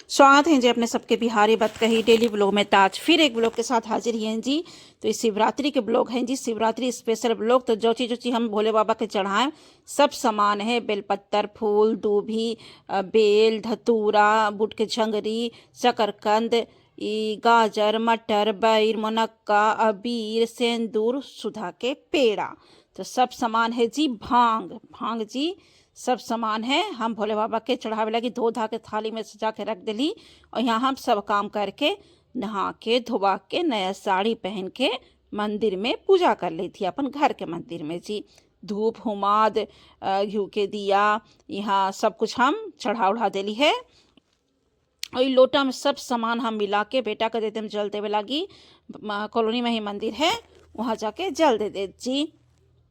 स्वागत है जी अपने सबके बिहारी बात कही डेली ब्लॉग में। ताज फिर एक ब्लॉग के साथ हाजिर ही हैं जी। तो इस शिवरात्रि के ब्लॉग हैं जी, शिवरात्रि स्पेशल ब्लॉग। तो जो चीज़ हम भोले बाबा के चढ़ाएं सब सामान है, बेलपत्तर, फूल, दूभी, बेल, धतूरा, बुट के झंगरी, शकरकंद, गाजर, मटर, बैर, मुनक्का, अबीर, सेंदूर, सुधा के पेड़ा। तो सब सामान है जी। भांग भांग जी सब सामान है। हम भोले बाबा के चढ़ावे लगी धो धा के थाली में सजा के रख दिली। और यहाँ हम सब काम करके नहा के धोवा के नया साड़ी पहन के मंदिर में पूजा कर ली थी, अपन घर के मंदिर में जी। धूप हुमाद घी के दिया यहाँ सब कुछ हम चढ़ा उढ़ा दिली है। और लोटा में सब सामान हम मिला के बेटा के देते हम जल देवे लगी। कॉलोनी में ही मंदिर है, वहाँ जाके जल दे दे जी।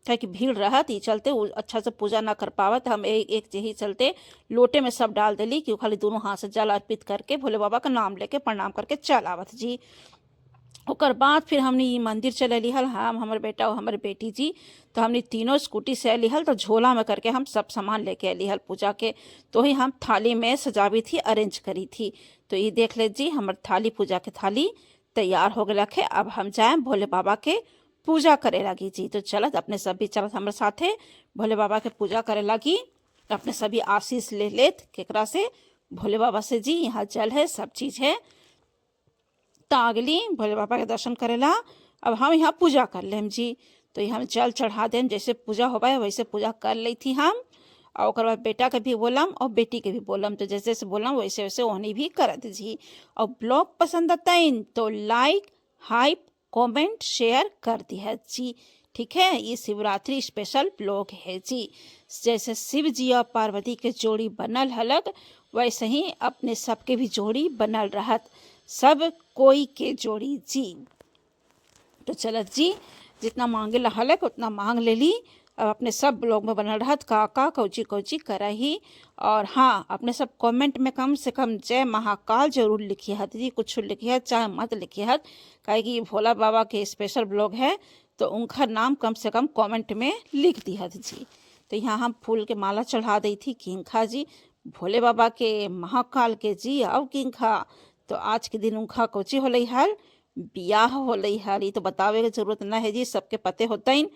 क्या कि भीड़ रहत ई चलते वो अच्छा से पूजा ना कर पावत। हम एक यही चलते लोटे में सब डाल दिली कि खाली दोनों हाथ से जल अर्पित करके भोले बाबा का नाम लेके प्रणाम करके चल आवत जी। ओकर बाद फिर हमने ये मंदिर चले लिहल, हम हमारे बेटा और हमारे बेटी जी। तो हमने तीनों स्कूटी से लिहल, तो झोला में करके हम सब सामान लेके लिहल पूजा के। तो ही हम थाली में सजावी थी, अरेंज करी थी। तो ये देख ले जी, हमारे थाली पूजा के थाली तैयार हो गया है। अब हम जाए भोले बाबा के पूजा करे लगी जी। तो चलत अपने सब भी चलत हमारे साथे भोले बाबा के पूजा करे लगी। अपने सभी आशीष ले लेत केकरा से, भोले बाबा से जी। यहाँ जल है, सब चीज़ है। तो अगली भोले बाबा के दर्शन करेला अब हम यहाँ पूजा कर लेम जी। तो ये हम जल चढ़ा देम, जैसे पूजा होगा है वैसे पूजा कर ली थी हम। और ओकर बाद बेटा के भी बोलम और बेटी के भी बोलम, तो जैसे जैसे बोलम वैसे वैसे ओहनी भी करत जी। और ब्लॉग पसंद आता है तो लाइक, हाइप, कमेंट, शेयर कर दिया जी। ठीक है, ये शिवरात्रि स्पेशल ब्लॉग है जी। जैसे शिव जी और पार्वती के जोड़ी बनल हलक, वैसे ही अपने सबके भी जोड़ी बनल रहत, सब कोई के जोड़ी जी। तो चलत जी, जितना मांगे हलक उतना मांग ले ली। अब अपने सब ब्लॉग में बनल रहत का कौची कौची करा ही। और हाँ, अपने सब कमेंट में कम से कम जय महाकाल जरूर लिखिए हत जी। कुछ लिखिए हत चाहे मत लिखिए हत, काहे कि भोला बाबा के स्पेशल ब्लॉग है, तो उनका नाम कम से कम कमेंट में लिख दी हत जी। तो यहाँ हम फूल के माला चढ़ा दी थी किंखा जी, भोले बाबा के महाकाल के जी। अब किंखा तो आज के दिन उनका कोची होलई हल, बियाह होलई हल। ये तो बतावे की जरूरत ना है जी, सबके पते होता ही।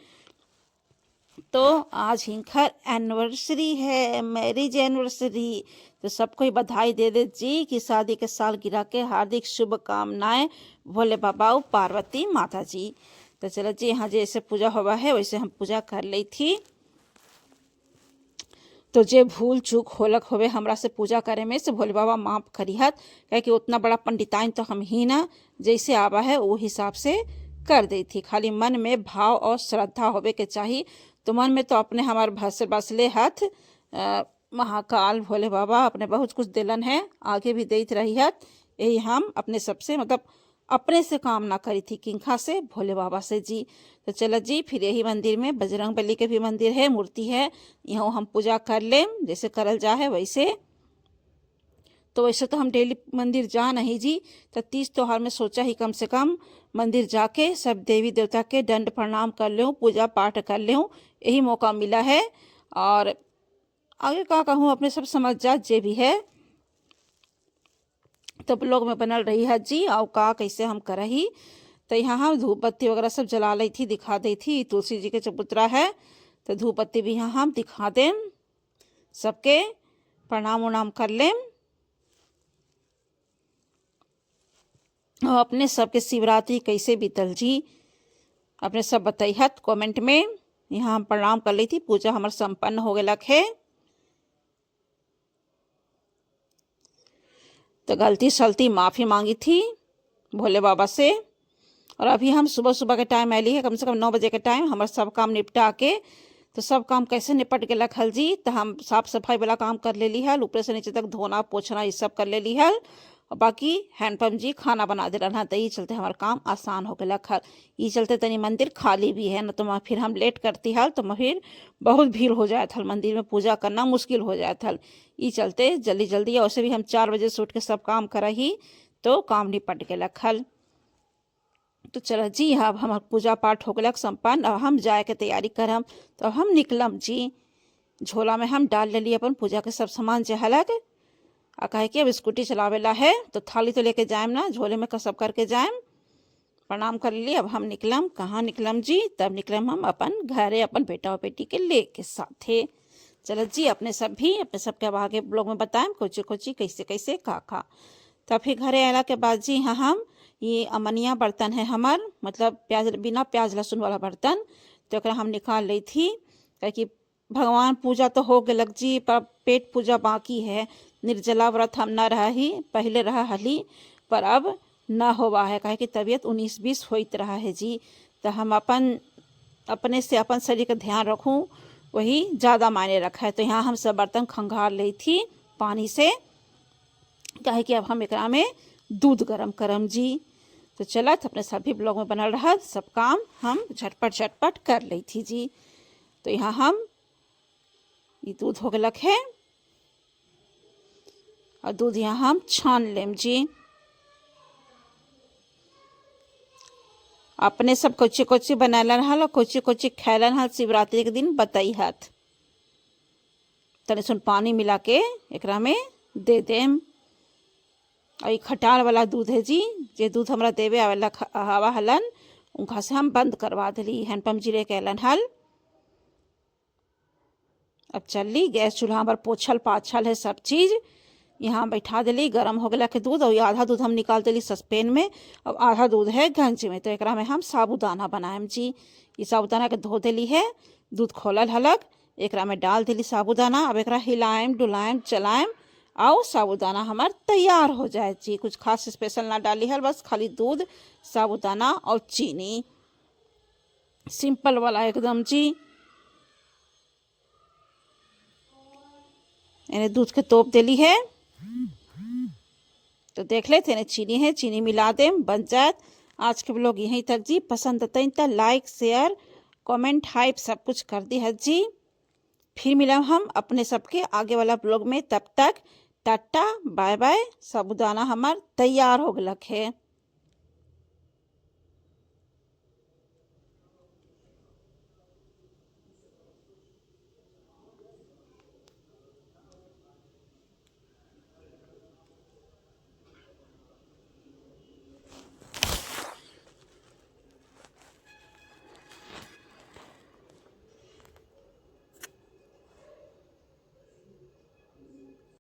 तो आज हिंखर एनिवर्सरी है, मैरिज एनिवर्सरी। तो सबको ही बधाई दे दे जी कि शादी के साल गिरा के हार्दिक शुभकामनाएं भोले बाबा और पार्वती माता जी। तो चलो जी, यहाँ जैसे पूजा हुआ है वैसे हम पूजा कर ली थी। तो जे भूल चूक होलक होवे हमरा से पूजा करे में से भोले बाबा माफ करिहत, क्या कि उतना बड़ा पंडिताइन तो हम ही ना, जैसे आवा है वो हिसाब से कर दी थी। खाली मन में भाव और श्रद्धा होवे के चाहिए। तो मन में तो अपने हमारे भस बसले हाथ महाकाल भोले बाबा अपने बहुत कुछ दिलन है, आगे भी देत रही है। यही हम अपने सबसे मतलब अपने से काम ना करी थी, किंखा से भोले बाबा से जी। तो चलो जी, फिर यही मंदिर में बजरंग बली के भी मंदिर है, मूर्ति है, यहाँ हम पूजा कर लें जैसे करल जा है वैसे। तो वैसे तो हम डेली मंदिर जा नहीं जी, तो 30 त्योहार में सोचा ही कम से कम मंदिर जाके सब देवी देवता के दंड प्रणाम कर लूँ, पूजा पाठ कर लूँ, यही मौका मिला है। और आगे का कहूँ अपने सब समझ जा जे भी है। तो ब्लॉग में बनल रही है जी। और का कैसे हम कर ही, तो यहाँ हम धूप बत्ती वगैरह सब जला ली थी, दिखा दी थी। तुलसी जी के चबूतरा है, तो धूप बत्ती भी यहाँ हम दिखा दें, सबके प्रणाम उणाम कर लें। और अपने सबके शिवरात्रि कैसे बीतल जी, अपने सब बताइहत कमेंट में। यहाँ हम प्रणाम कर ली थी, पूजा हमार संपन्न हो गया है। तो गलती सलती माफ़ी मांगी थी भोले बाबा से। और अभी हम सुबह सुबह के टाइम आली है, कम से कम 9 बजे के टाइम हमारा सब काम निपटा के। तो सब काम कैसे निपट गया खल जी, तो हम साफ सफाई वाला काम कर ले ली हल, ऊपर से नीचे तक धोना पोछना ये सब कर ले ली हल। और बाकी हैंडपम्प जी खाना बना दे रहा, तो ये चलते हमारा काम आसान हो गया खल। ये चलते तनी मंदिर खाली भी है ना, तो फिर हम लेट करती हल, तो फिर बहुत भीड़ हो जाए था मंदिर में, पूजा करना मुश्किल हो जाए था। ये चलते जल्दी जल्दी, वैसे भी हम 4 बजे से उठ के सब काम करा ही, तो काम निपट गया खल। तो चलो जी, अब हमार पूजा पाठ हो गया संपन्न। अब हम जाए के तैयारी करम, तो हम निकलम जी। झोला में हम डाल ले अपन पूजा के सब सामान जे हलक। आ कहे कि अब स्कूटी चलावेला है तो थाली तो लेके जाएम ना, झोले में सब करके जाएम। प्रणाम कर ली। अब हम निकलम। कहाँ निकलम जी? तब निकलम हम अपन घरे, अपन बेटा और बेटी के लेके साथे। चलो जी, अपने सब के अब आगे ब्लॉग में बताएं कोची कोची कैसे कैसे का। तब फिर घरे आला के बाद जी हाँ हम ये अमनिया बर्तन है हमार, मतलब बिना प्याज लहसुन वाला बर्तन, तो एकरा हम निकाल ली थी। कि भगवान पूजा तो हो गलक जी, पर पेट पूजा बाकी है। निर्जला व्रत हम न रहा ही, पहले रहा हली, पर अब न होवा है। कहे कि तबीयत 19-20 होइत रहा है जी। तो हम अपने से अपन शरीर का ध्यान रखूं, वही ज़्यादा मायने रखा है। तो यहाँ हम सब बर्तन खंगार ली थी पानी से। कहे कि अब हम एकरा में दूध गरम करम जी। तो चलत अपने सभी ब्लॉग में बनल रहा, सब काम हम झटपट कर ली थी जी। तो यहाँ हम ये दूध हो गलक है और दूध यहाँ हम छान लेम जी। अपने सब कोची कोची बनैलन हल और कोची कोची खैलन हल शिवरात्रि के दिन बताई हत। तनि सुन पानी मिला के एकरा में दे देम। और ये खटाल वाला दूध है जी, जे दूध हमरा देवे आवा हलन उनका से हम बंद करवा दिली। हैंडपम्प जी लेके अलन हल। अब चलली गैस चूल्हा पर पोछल पाछल है सब चीज़। यहाँ बैठा दिली, गरम हो गया के दूध, और आधा दूध हम निकाल दिली सस्पेन में, अब आधा दूध है गंज में। तो एकरा में हम साबूदाना बनाएम जी। ये साबूदाना के धो दिली है, दूध खोलल हलक, एकरा में डाल दिली साबूदाना। अब एकरा हिलाएम डुलाएम चलाएम और साबूदाना हमार तैयार हो जाए जी। कुछ खास स्पेशल ना डाली है, बस खाली दूध, साबूदाना और चीनी, सिंपल वाला एकदम जी। इन्हें दूध के तोप दिली है, तो देख ले थे चीनी है, चीनी मिला दे बन जाए। आज के ब्लॉग यहीं तक जी। पसंद आता तो लाइक शेयर कमेंट हाइप सब कुछ कर दी है जी। फिर मिला हम अपने सबके आगे वाला ब्लॉग में, तब तक टाटा बाय बाय। साबूदाना हमार तैयार हो गलक है।